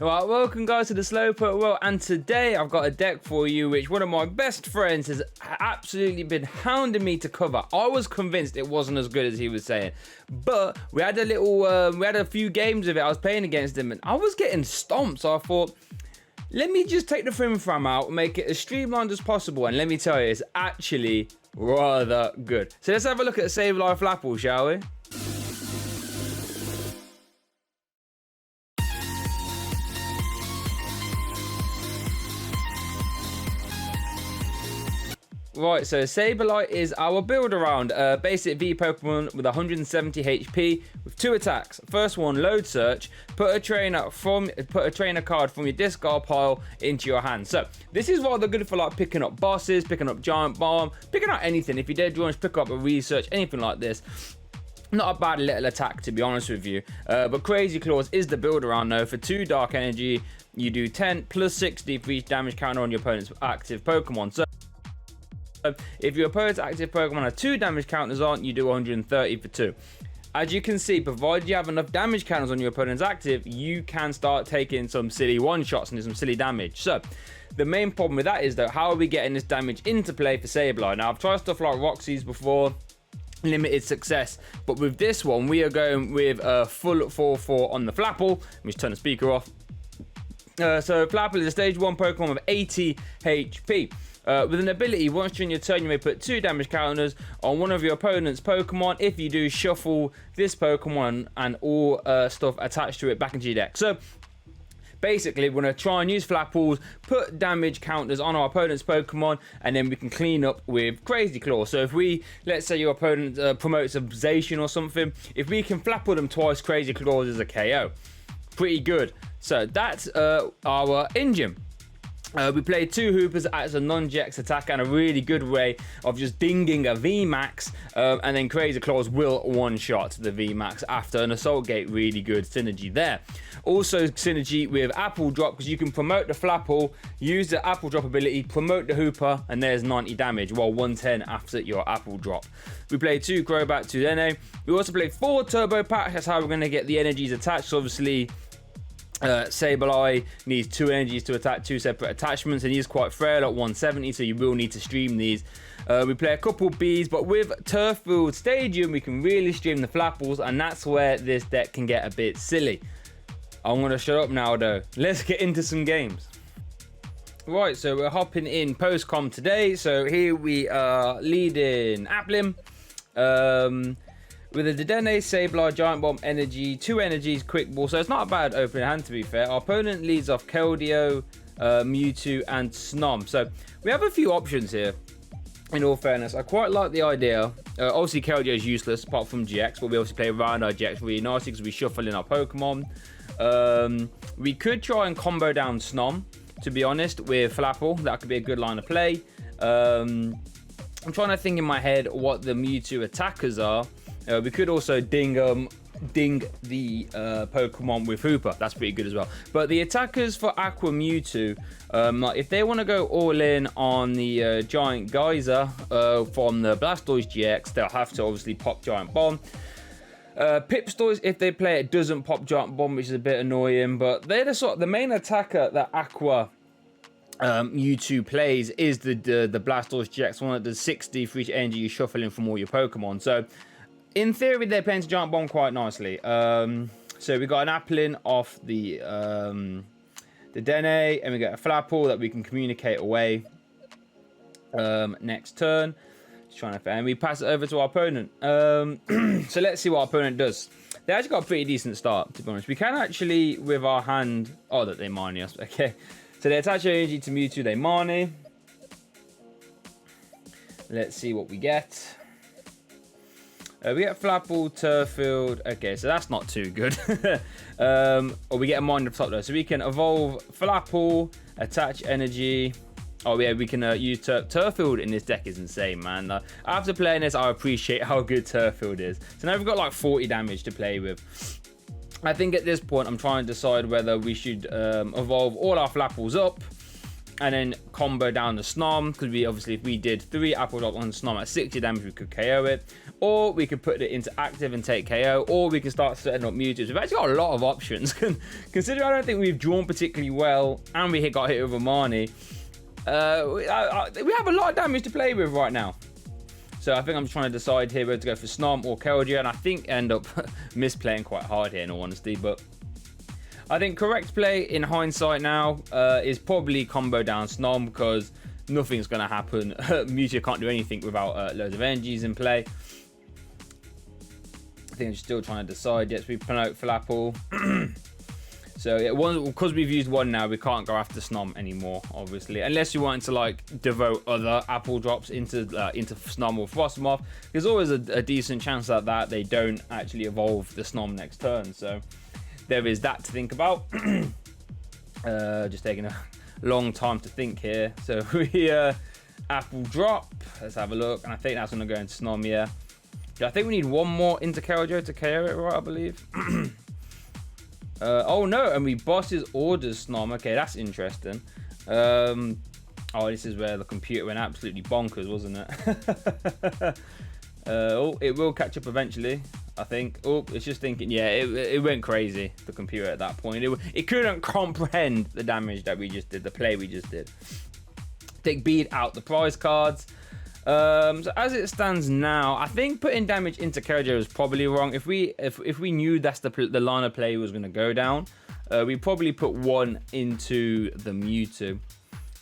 Right, welcome guys to the Slowpoke World, and today I've got a deck for you which one of my best friends has absolutely been hounding me to cover. I was convinced it wasn't as good as he was saying, but we had a few games of it. I was playing against him and I was getting stomped, so I thought, let me just take the frim out, make it as streamlined as possible, and let me tell you, it's actually rather good. So let's have a look at Sableye Flapple, shall we? Right, so Sableye is our build around basic V Pokemon with 170 HP with 2 attacks. First one, load search. Put a trainer card from your discard pile into your hand. So this is rather good for like picking up bosses, picking up Giant Bomb, picking up anything. If you did want to pick up a research, anything like this. Not a bad little attack, to be honest with you. But Crazy Claws is the build around though. For 2 Dark Energy, you do 10 plus 60 for each damage counter on your opponent's active Pokemon. So if your opponent's active Pokemon has 2 damage counters on, you do 130 for 2. As you can see, provided you have enough damage counters on your opponent's active, you can start taking some silly one-shots and some silly damage. So the main problem with that is though, how are we getting this damage into play for Sableye? Now I've tried stuff like Roxy's before, limited success, but with this one we are going with a full 4-4 on the Flapple. Let me just turn the speaker off. So Flapple is a stage 1 Pokemon with 80 HP. With an ability, once during your turn, you may put 2 damage counters on one of your opponent's Pokemon. If you do, shuffle this Pokemon and all stuff attached to it back into your deck. So basically, we're going to try and use Flapples, put damage counters on our opponent's Pokemon, and then we can clean up with Crazy Claw. So if we, let's say your opponent promotes Ablaze or something, if we can Flapple them twice, Crazy Claws is a KO. Pretty good. So that's our engine. We played 2 Hoopas as a non-GX attack and a really good way of just dinging a VMAX, and then Crazy Claws will one-shot the VMAX after an Assault Gate. Really good synergy there. Also synergy with Apple Drop, because you can promote the Flapple, use the Apple Drop ability, promote the Hoopa, and there's 90 damage, while 110 after your Apple Drop. We played 2 Crobat V DAA. We also played 4 Turbo Patch. That's how we're going to get the energies attached. So obviously Sableye needs 2 energies to attack 2 separate attachments, and he's quite frail at 170, so you will need to stream these. We play a couple Bs, but with Turffield Stadium we can really stream the Flapples, and that's where this deck can get a bit silly. I'm gonna shut up now though. Let's get into some games. Right, so we're hopping in post-com today. So here we are leading Applin with a Dedenne, Sableye, Giant Bomb Energy, 2 energies, Quick Ball. So it's not a bad opening hand, to be fair. Our opponent leads off Keldeo, Mewtwo, and Snom. So we have a few options here, in all fairness. I quite like the idea. Obviously, Keldeo is useless, apart from GX, but we obviously play around our GX really nicely because we shuffle in our Pokemon. We could try and combo down Snom, to be honest, with Flapple. That could be a good line of play. I'm trying to think in my head what the Mewtwo attackers are. We could also ding the Pokemon with Hoopa. That's pretty good as well. But the attackers for Aqua Mewtwo, like if they want to go all in on the Giant Geyser from the Blastoise GX, they'll have to obviously pop Giant Bomb. Pipstoise, if they play it, doesn't pop Giant Bomb, which is a bit annoying. But they're the main attacker that Aqua Mewtwo plays is the Blastoise GX, one that does 60 for each energy you shuffle in from all your Pokemon. So in theory, they're playing to Giant Bomb quite nicely. So we got an Applin off the Dedenne, and we got a Flapple that we can communicate away next turn. Just trying to, and we pass it over to our opponent. So let's see what our opponent does. They actually got a pretty decent start, to be honest. We can actually, with our hand, oh, that they Marnie us. Okay, so they attach their energy to Mewtwo, they Marnie. Let's see what we get. We get Flapple, Turffield. Okay, so that's not too good. Or we get a Mind of top though. So we can evolve Flapple, attach energy. Oh yeah, we can use Turffield in this deck is insane, man. After playing this, I appreciate how good Turffield is. So now we've got like 40 damage to play with. I think at this point, I'm trying to decide whether we should evolve all our Flapples up and then combo down the Snom, because we obviously, if we did 3 Apple Drop on Snom at 60 damage, we could KO it, or we could put it into active and take KO, or we can start setting up Mewtwo. We've actually got a lot of options. Considering I don't think we've drawn particularly well, and we got hit with a Marnie, we have a lot of damage to play with right now. So I think I'm just trying to decide here whether to go for Snom or Keldeo, and I think end up misplaying quite hard here in all honesty, but I think correct play in hindsight now is probably combo down Snom, because nothing's going to happen. Mewtwo can't do anything without loads of energies in play. I think I'm still trying to decide. Yes, we promote Flapple. So yeah, because we've used one now, we can't go after Snom anymore, obviously, unless you want to like devote other Apple Drops into Snom or Frostmoth. There's always a decent chance that they don't actually evolve the Snom next turn. So there is that to think about. Just taking a long time to think here. So we Apple Drop. Let's have a look, and I think that's going to go into Snom. Yeah, I think we need one more into Keldeo to KO it, right? I believe. Oh no, and we boss his orders Snom. Okay, that's interesting. Oh, this is where the computer went absolutely bonkers, wasn't it? Oh, it will catch up eventually, I think. Oh, it's just thinking, yeah, it went crazy, the computer at that point. It couldn't comprehend the damage that we just did, the play we just did. Take Bede out the prize cards. So as it stands now, I think putting damage into Keldeo is probably wrong. If we knew that's the line of play was going to go down, we probably put one into the Mewtwo.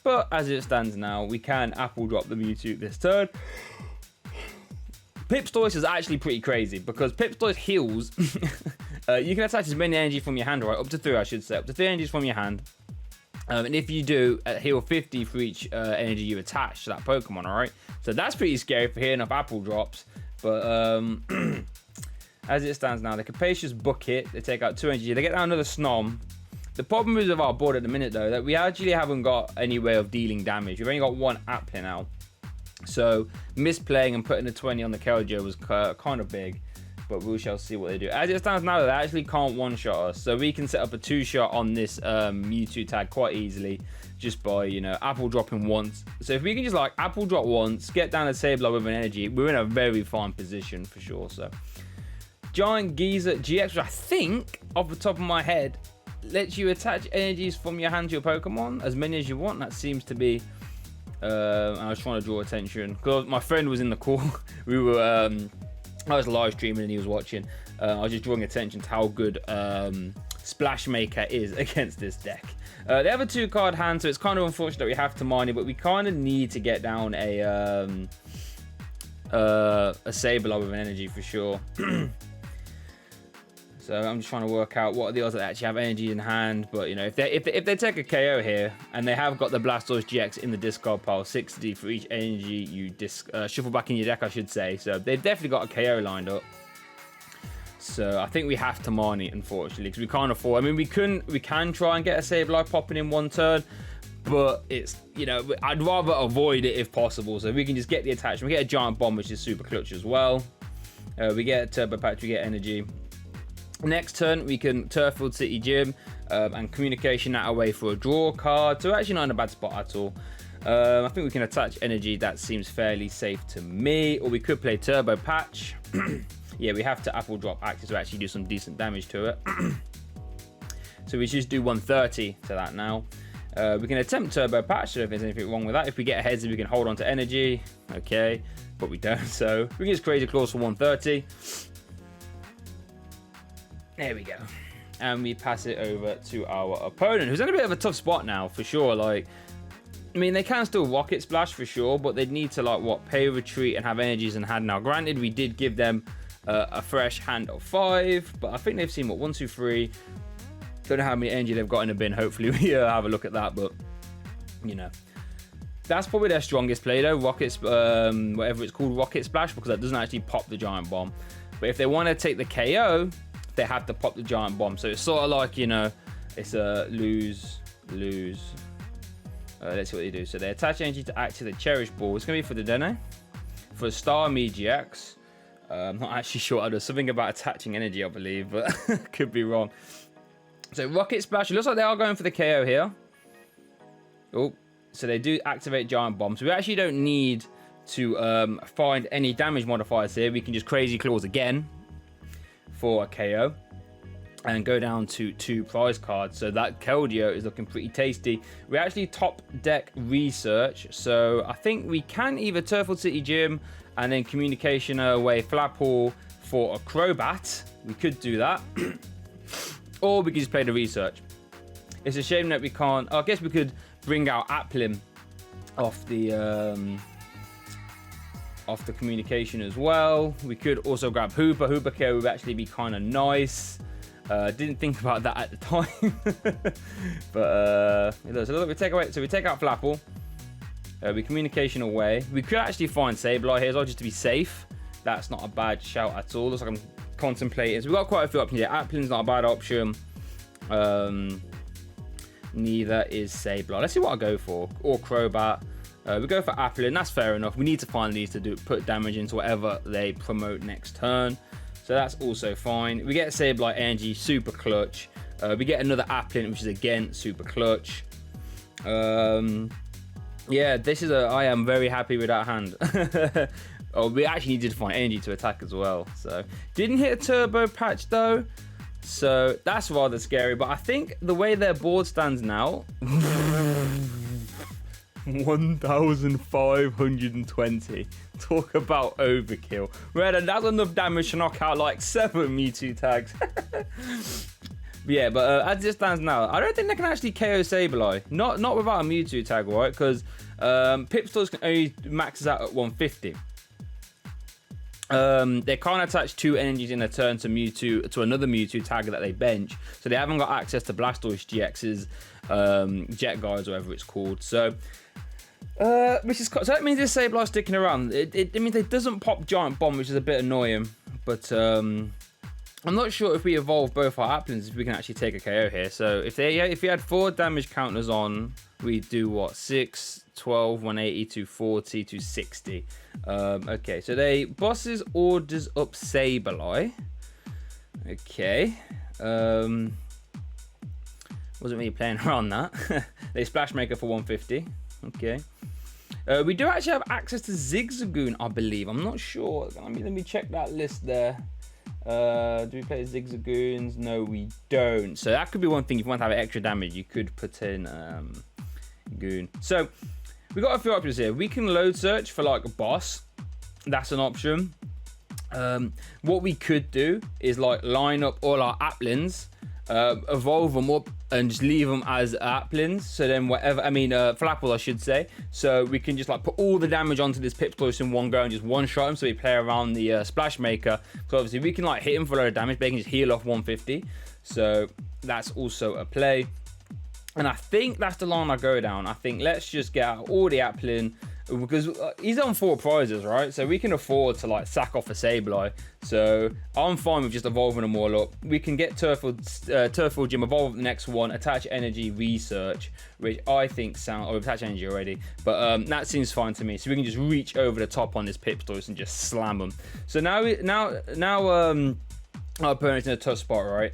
But as it stands now, we can Apple Drop the Mewtwo this turn. Pipstoise is actually pretty crazy, because Pipstoise heals. You can attach as many energy from your hand, right? Up to 3, I should say. Up to 3 energies from your hand. And if you do, heal 50 for each energy you attach to that Pokemon, alright? So that's pretty scary for hitting up Apple Drops. But as it stands now, the Capacious Bucket, they take out 2 energy. They get down another Snom. The problem is with our board at the minute, though, that we actually haven't got any way of dealing damage. We've only got one Applin now. So misplaying and putting a 20 on the Keldeo was kind of big. But we shall see what they do. As it stands now, they actually can't one-shot us. So we can set up a 2-shot on this Mewtwo tag quite easily, just by, you know, Apple dropping once. So if we can just like Apple drop once, get down a Sableye with an energy, we're in a very fine position for sure. So Giant GX, which I think, off the top of my head, lets you attach energies from your hand to your Pokemon, as many as you want. That seems to be... I was trying to draw attention, because my friend was in the call. We were... I was live streaming and he was watching. I was just drawing attention to how good Splash Maker is against this deck. They have a 2-card hand, so it's kind of unfortunate that we have to mine it, but we kind of need to get down a Sableye with an energy for sure. So I'm just trying to work out what are the odds that they actually have energy in hand. But you know, if they take a KO here and they have got the Blastoise GX in the discard pile, 60 for each energy you shuffle back in your deck, I should say. So they've definitely got a KO lined up. So I think we have to Marnie, unfortunately, because we can't afford. I mean, we can try and get a Sableye popping in one turn, but it's, you know, I'd rather avoid it if possible. So we can just get the attachment. We get a Giant Bomb, which is super clutch as well. We get a Turbo Patch, we get energy. Next turn, we can Turffield City Gym and Communication that away for a draw card. So actually not in a bad spot at all. I think we can attach energy. That seems fairly safe to me. Or we could play Turbo Patch. Yeah, we have to Apple Drop active to actually do some decent damage to it. So we just do 130 to that now. We can attempt Turbo Patch. So if there's anything wrong with that. If we get ahead, we can hold on to energy. Okay, but we don't. So we can just Crazy Claws for 130. There we go. And we pass it over to our opponent, who's in a bit of a tough spot now, for sure. Like, I mean, they can still Rocket Splash for sure, but they'd need to, like, what, pay retreat and have energies in hand. Now, granted, we did give them a fresh hand of 5, but I think they've seen, what, 1, 2, 3. Don't know how many energy they've got in the bin. Hopefully, we have a look at that, but, you know. That's probably their strongest play, though, whatever it's called, Rocket Splash, because that doesn't actually pop the Giant Bomb. But if they want to take the KO... they have to pop the Giant Bomb. So it's sort of like, you know, it's a lose. Let's see what they do. So they attach energy to active the Cherish Ball. It's going to be for the Dedenne. For Starmie GX. I'm not actually sure. There's something about attaching energy, I believe, but could be wrong. So Rocket Splash. It looks like they are going for the KO here. Oh, So they do activate Giant Bomb. So we actually don't need to find any damage modifiers here. We can just Crazy Claws again for a KO. And go down to 2 prize cards. So that Keldeo is looking pretty tasty. We actually top deck research. So I think we can either Turffield City Gym and then Communication away Flapple for a Crobat. We could do that. Or we could just play the research. It's a shame that we can't. I guess we could bring out Applin off the Communication as well. We could also grab Hoopa. Hoopa KO would actually be kind of nice. Didn't think about that at the time. But so look, we take away. So we take out Flapple. We Communication away. We could actually find Sableye here as well, just to be safe. That's not a bad shout at all. Looks like I'm contemplating. So we've got quite a few options here. Applin's not a bad option. Neither is Sableye. Let's see what I go for. Or Crobat. We go for Applin. That's fair enough. We need to find these to put damage into whatever they promote next turn. So that's also fine. We get Sableye Energy, super clutch. We get another Applin, which is again super clutch. Yeah, this is I am very happy with that hand. Oh, we actually needed to find energy to attack as well. So didn't hit a Turbo Patch though. So that's rather scary. But I think the way their board stands now, 1,520. Talk about overkill. That's enough damage to knock out like 7 Mewtwo tags. Yeah, but as it stands now, I don't think they can actually KO Sableye. Not without a Mewtwo tag, right? Because Pipstores can only max out at 150. They can't attach 2 energies in a turn to another Mewtwo tag that they bench. So they haven't got access to Blastoise GX's Jet Guards, or whatever it's called. So so that means this Sableye sticking around. It means it doesn't pop Giant Bomb, which is a bit annoying. But I'm not sure if we evolve both our Applins if we can actually take a KO here. So if we had 4 damage counters on, we do what? 6, 12, 180, 240, 260. Okay, so they bosses orders up Sableye. Okay. Wasn't really playing around that. They Splash Maker for 150. Okay. We do actually have access to Zigzagoon, I believe. I'm not sure. Let me check that list there. Do we play Zigzagoons? No, we don't. So that could be one thing. If you want to have extra damage, you could put in Goon. So we got a few options here. We can load search for like a boss. That's an option. What we could do is like line up all our Applins, evolve them up and just leave them as Applins. So then Flapple, I should say. So we can just like put all the damage onto this Pipstores in one go and just one-shot him. So we play around the Splash Maker. So obviously we can like hit him for a lot of damage, but they can just heal off 150. So that's also a play. And I think that's the line I go down. I think let's just get out all the Applin, because he's on 4 prizes, right? So we can afford to like sack off a Sableye. So I'm fine with just evolving them all up. We can get Turffield Gym, evolve the next one, attach energy, research, which I think attach energy already, but that seems fine to me. So we can just reach over the top on this Pipstores and just slam them. So now our opponent's in a tough spot, right?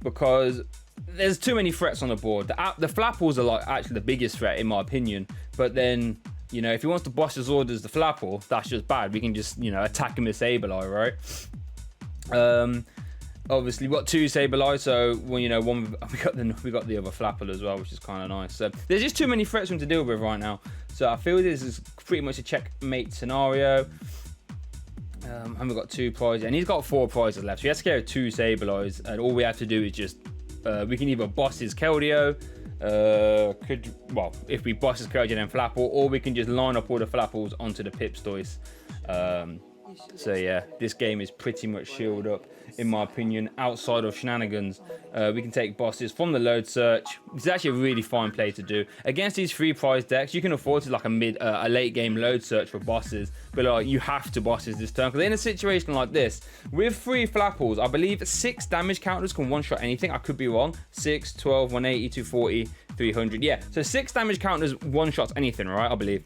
Because there's too many threats on the board. The Flapples are like actually the biggest threat in my opinion. But then, you know, if he wants to boss his orders the Flapple, that's just bad. We can just, you know, attack him with Sableye, right? Obviously, we've got 2 Sableye, so well, you know, we got the other Flapple as well, which is kind of nice. So there's just too many threats for him to deal with right now. So I feel this is pretty much a checkmate scenario. And we've got 2 prizes, and he's got 4 prizes left. So he has to carry 2 Sableyes, and all we have to do is just we can either boss his Keldeo, if we boss his Keldeo then Flapple, or we can just line up all the Flapples onto the Pipstores. So yeah, this game is pretty much shielded up in my opinion. Outside of shenanigans, we can take bosses from the load search. It's actually a really fine play to do against these 3 prize decks. You can afford to like a late game load search for bosses, but like you have to bosses this turn, because in a situation like this with 3 Flapples, I believe 6 damage counters can one-shot anything. I could be wrong. 6, 12, 180, 240, 300. Yeah, so 6 damage counters one-shots anything, right? I believe.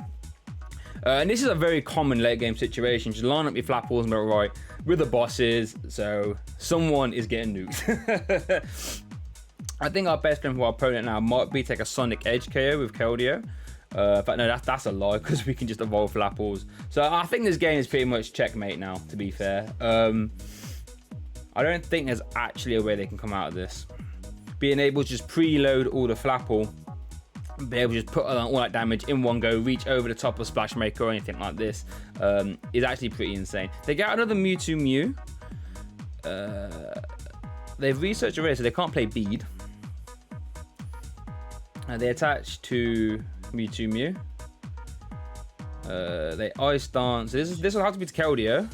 And this is a very common late game situation. Just line up your Flapples and be right with the bosses, so someone is getting nuked. I think our best friend for our opponent now might be take a Sonic Edge KO with Keldeo. In fact, no, that's a lie, because we can just evolve Flapples. So I think this game is pretty much checkmate now, to be fair. I don't think there's actually a way they can come out of this. Being able to just preload all the Flapple, be able to just put all that damage in one go, reach over the top of Splash Maker or anything like this, is actually pretty insane. They get another Mewtwo Mew. They've researched already, so they can't play Bede. They attach to Mewtwo Mew. They Ice Dance. This will have to be to Keldeo.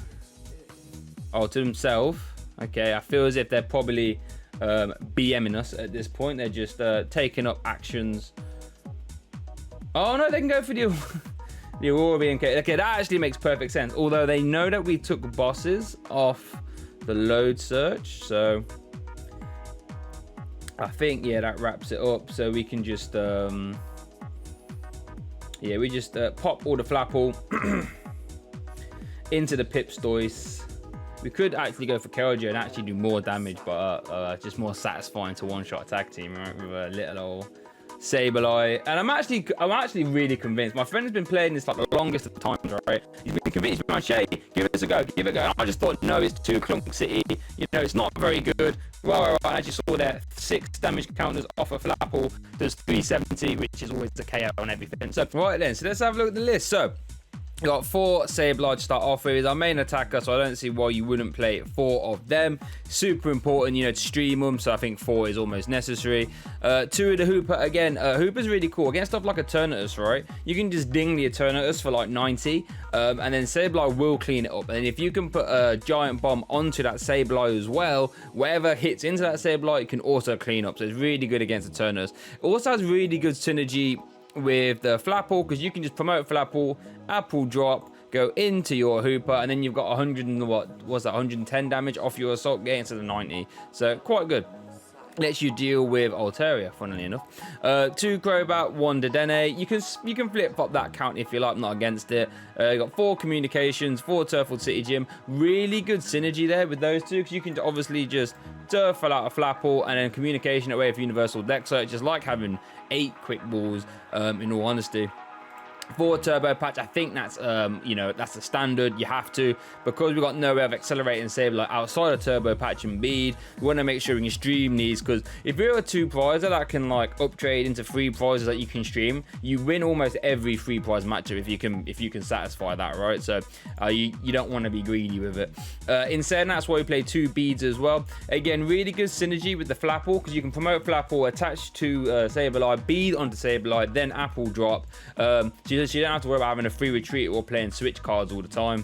Oh, to themselves. Okay, I feel as if they're probably BMing us at this point. They're just taking up actions. Oh no, they can go for the Aurora BMK. Okay, that actually makes perfect sense. Although they know that we took bosses off the load search, so I think, yeah, that wraps it up. So we can just yeah, we just pop all the Flapple into the Pipstoise. We could actually go for Keldeo and actually do more damage, but just more satisfying to one-shot tag team, right? With a little old Sableye. And I'm actually really convinced. My friend has been playing this like the longest of times, right? He's been convinced, he's been like, Shay, give it a go, give it a go. And I just thought, no, it's too Clunk City. You know, it's not very good. Right. I just saw there 6 damage counters off a Flapple. There's 370, which is always a KO on everything. So, right then, so let's have a look at the list. So, we got 4 Sableye to start off with. He's our main attacker, so I don't see why you wouldn't play 4 of them. Super important, you know, to stream them, so I think 4 is almost necessary. 2 of the Hoopa. Again, Hoopa's really cool. Against stuff like Eternatus, right? You can just ding the Eternatus for like 90, and then Sableye will clean it up. And if you can put a Giant Bomb onto that Sableye as well, whatever hits into that Sableye, it can also clean up. So it's really good against Eternatus. It also has really good synergy with the Flapple, because you can just promote Flapple, Apple Drop, go into your Hoopa, and then you've got 100 and what was that, 110 damage off your Assault Gate instead of 90. So quite good. Lets you deal with Altaria, funnily enough. 2 Crobat, 1 Dedenne. You can flip flop that count if you like. I'm not against it. You got 4 Communications, 4 Turffield City Gym. Really good synergy there with those 2, because you can obviously just Turffield out a Flapple and then Communication away for Universal Deck Search. Just like having 8 quick balls, in all honesty. 4 Turbo Patch, I think that's you know, that's the standard. You have to, because we've got no way of accelerating Sableye outside of Turbo Patch and Bede. We want to make sure we can stream these, because if you're a 2 prizer that can like uptrade into 3 prizes that you can stream, you win almost every 3 prize matchup if you can satisfy that, right? So you don't want to be greedy with it. In saying that's why we play 2 Bedes as well. Again, really good synergy with the Flapple, because you can promote Flapple, attach to Sableye, Bede onto Sableye, then Apple Drop. So you don't have to worry about having a free retreat or playing switch cards all the time.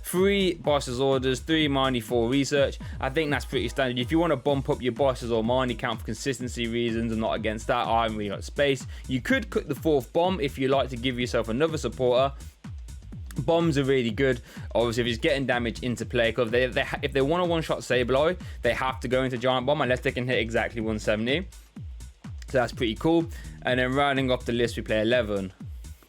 3 bosses orders, 3 Marnie, 4 research. I think that's pretty standard. If you want to bump up your bosses or Marnie count for consistency reasons, I'm not against that. I haven't really got space. You could cook the 4th bomb if you like to give yourself another supporter. Bombs are really good, obviously, if he's getting damage into play, because if they want to one-shot Sableye, they have to go into Giant Bomb unless they can hit exactly 170. So that's pretty cool. And then rounding off the list, we play 11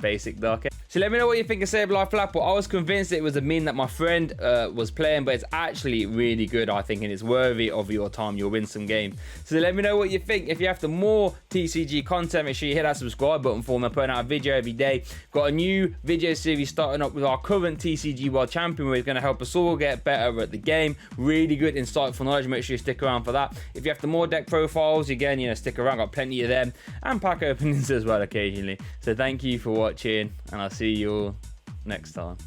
basic Dark. So let me know what you think of Sableye Flapple. I was convinced it was a min that my friend was playing, but it's actually really good, I think, and it's worthy of your time. You'll win some games. So let me know what you think. If you're after more TCG content, make sure you hit that subscribe button for me. I'm putting out a video every day. Got a new video series starting up with our current TCG World Champion, where he's going to help us all get better at the game. Really good, insightful knowledge. Make sure you stick around for that. If you're after more deck profiles, again, you know, stick around. Got plenty of them, and pack openings as well occasionally. So thank you for watching, and I'll see you all next time.